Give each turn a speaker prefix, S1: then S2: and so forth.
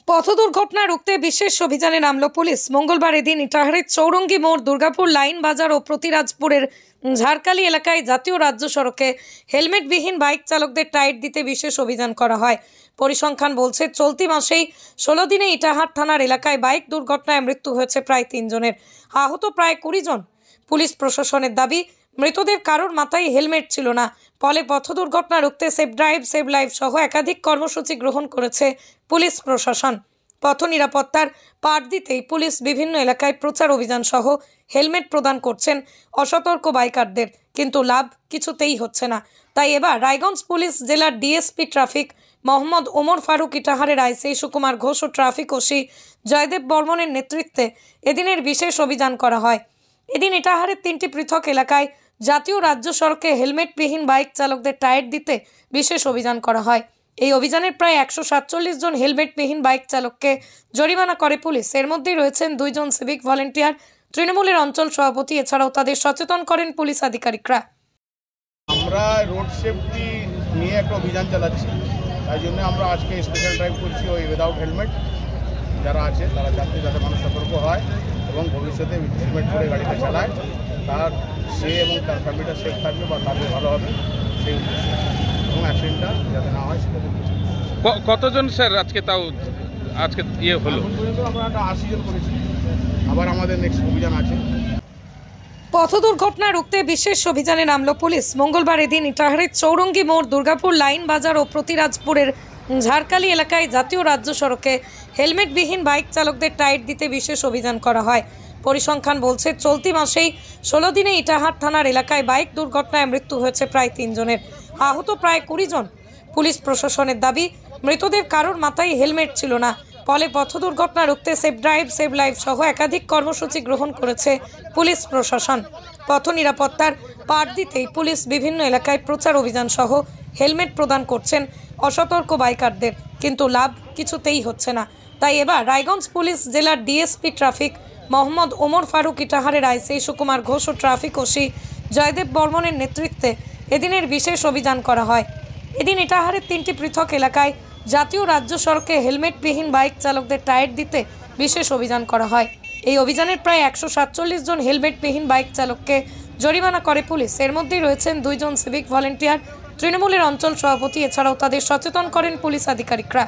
S1: পথ দুর্ঘটনা রুখতে বিশেষ অভিযানে নামল পুলিশ। মঙ্গলবার এদিন ইটাহারের চৌরঙ্গি মোড়, দুর্গাপুর লাইন বাজার ও প্রতিরাজপুরের ঝাড়কালি এলাকায় জাতীয় রাজ্য সড়কে হেলমেটবিহীন বাইক চালকদের টাইট দিতে বিশেষ অভিযান করা হয়। পরিসংখ্যান বলছে, চলতি মাসেই 16 দিনে ইটাহার থানার এলাকায় বাইক দুর্ঘটনায় মৃত্যু হয়েছে প্রায় 3 জনের, আহত প্রায় 20 জন। পুলিশ প্রশাসনের দাবি, মৃতদের কারোর মাথায় হেলমেট ছিল না। ফলে পথ দুর্ঘটনা রুখতে সেভ ড্রাইভ সেভ লাইফ সহ একাধিক কর্মসূচি গ্রহণ করেছে পুলিশ প্রশাসন। পথ নিরাপত্তার পাঠ দিতেই পুলিশ বিভিন্ন এলাকায় প্রচার অভিযান সহ হেলমেট প্রদান করছেন অসতর্ক বাইকারদের, কিন্তু লাভ কিছুতেই হচ্ছে না। তাই এবার রায়গঞ্জ পুলিশ জেলার ডিএসপি ট্রাফিক মোহাম্মদ ওমর ফারুক, ইটাহারের আইসি সুকুমার ঘোষ ও ট্রাফিক ওসি জয়দেব বর্মনের নেতৃত্বে এদিনের বিশেষ অভিযান করা হয়। এদিন ইটাহারের 3টি পৃথক এলাকায় জাতীয় রাজ্য সড়কে হেলমেটবিহীন বাইক চালকদের টায়ার দিতে বিশেষ অভিযান করা হয়। এই অভিযানের প্রায় 147 জন হেলমেটবিহীন বাইক চালককে জরিমানা করে পুলিশ। এর মধ্যেই রয়েছেন 2 জন সিভিক ভলেন্টিয়ার, তৃণমূলের অঞ্চল সভাপতি। এছাড়াও তাদের সচেতন করেন পুলিশ আধিকারিকরা।
S2: আমরা রোড সেফটি নিয়ে একটা অভিযান চালাচ্ছি, তাই জন্য আমরা আজকে স্পেশাল ড্রাইভ করছি। ওই উইদাউট হেলমেট যারা আছে তারা যাতে মানুষ সতর্ক হয় এবং ভবিষ্যতে হেলমেট পরে গাড়িটা চালায়, তার সে এবং তার ফ্যামিলিটা সেফ থাকবে বা তাদের ভালো হবে সেই উদ্দেশ্যে, এবং অ্যাক্সিডেন্টটা যাতে না হয় সেটা দেখছি।
S3: কতজন স্যার আজকে হলো?
S2: আমরা একটা 80 জন করেছি, আবার আমাদের নেক্সট অভিযান আছে।
S1: পথ দুর্ঘটনা রুখতে বিশেষ অভিযানে নামল পুলিশ। মঙ্গলবার এদিন ইটাহারের চৌরঙ্গি মোড়, দুর্গাপুর লাইন বাজার ও প্রতিরাজপুরের ঝাড়কালি এলাকায় জাতীয় রাজ্য সড়কে হেলমেটবিহীন বাইক চালকদের টাইট দিতে বিশেষ অভিযান করা হয়। পরিসংখ্যান বলছে, চলতি মাসেই 16 দিনে ইটাহার থানার এলাকায় বাইক দুর্ঘটনায় মৃত্যু হয়েছে প্রায় 3 জনের, আহত প্রায় 20 জন। পুলিশ প্রশাসনের দাবি, মৃতদের কারোর মাথায় হেলমেট ছিল না। ফলে পথ দুর্ঘটনা রুখতে সেভ ড্রাইভ সেভ লাইফ সহ একাধিক কর্মসূচি গ্রহণ করেছে পুলিশ প্রশাসন। পথ নিরাপত্তার পাঠ দিতেই পুলিশ বিভিন্ন এলাকায় প্রচার অভিযান সহ হেলমেট প্রদান করছেন অসতর্ক বাইকারদের, কিন্তু লাভ কিছুতেই হচ্ছে না। তাই এবার রায়গঞ্জ পুলিশ জেলার ডিএসপি ট্রাফিক মোহাম্মদ ওমর ফারুক, ইটাহারের আইসি সুকুমার ঘোষ ও ট্রাফিক ওসি জয়দেব বর্মনের নেতৃত্বে এদিনের বিশেষ অভিযান করা হয়। এদিন ইটাহারের 3টি পৃথক এলাকায় জাতীয় রাজ্য সড়কে হেলমেটবিহীন বাইক চালকদের টায়ার দিতে বিশেষ অভিযান করা হয়। এই অভিযানের প্রায় 147 জন হেলমেটবিহীন বাইক চালককে জরিমানা করে পুলিশ। এর মধ্যেই রয়েছেন 2 জন সিভিক ভলেন্টিয়ার, তৃণমূলের অঞ্চল সভাপতি। এছাড়াও তাদের সচেতন করেন পুলিশ আধিকারিকরা।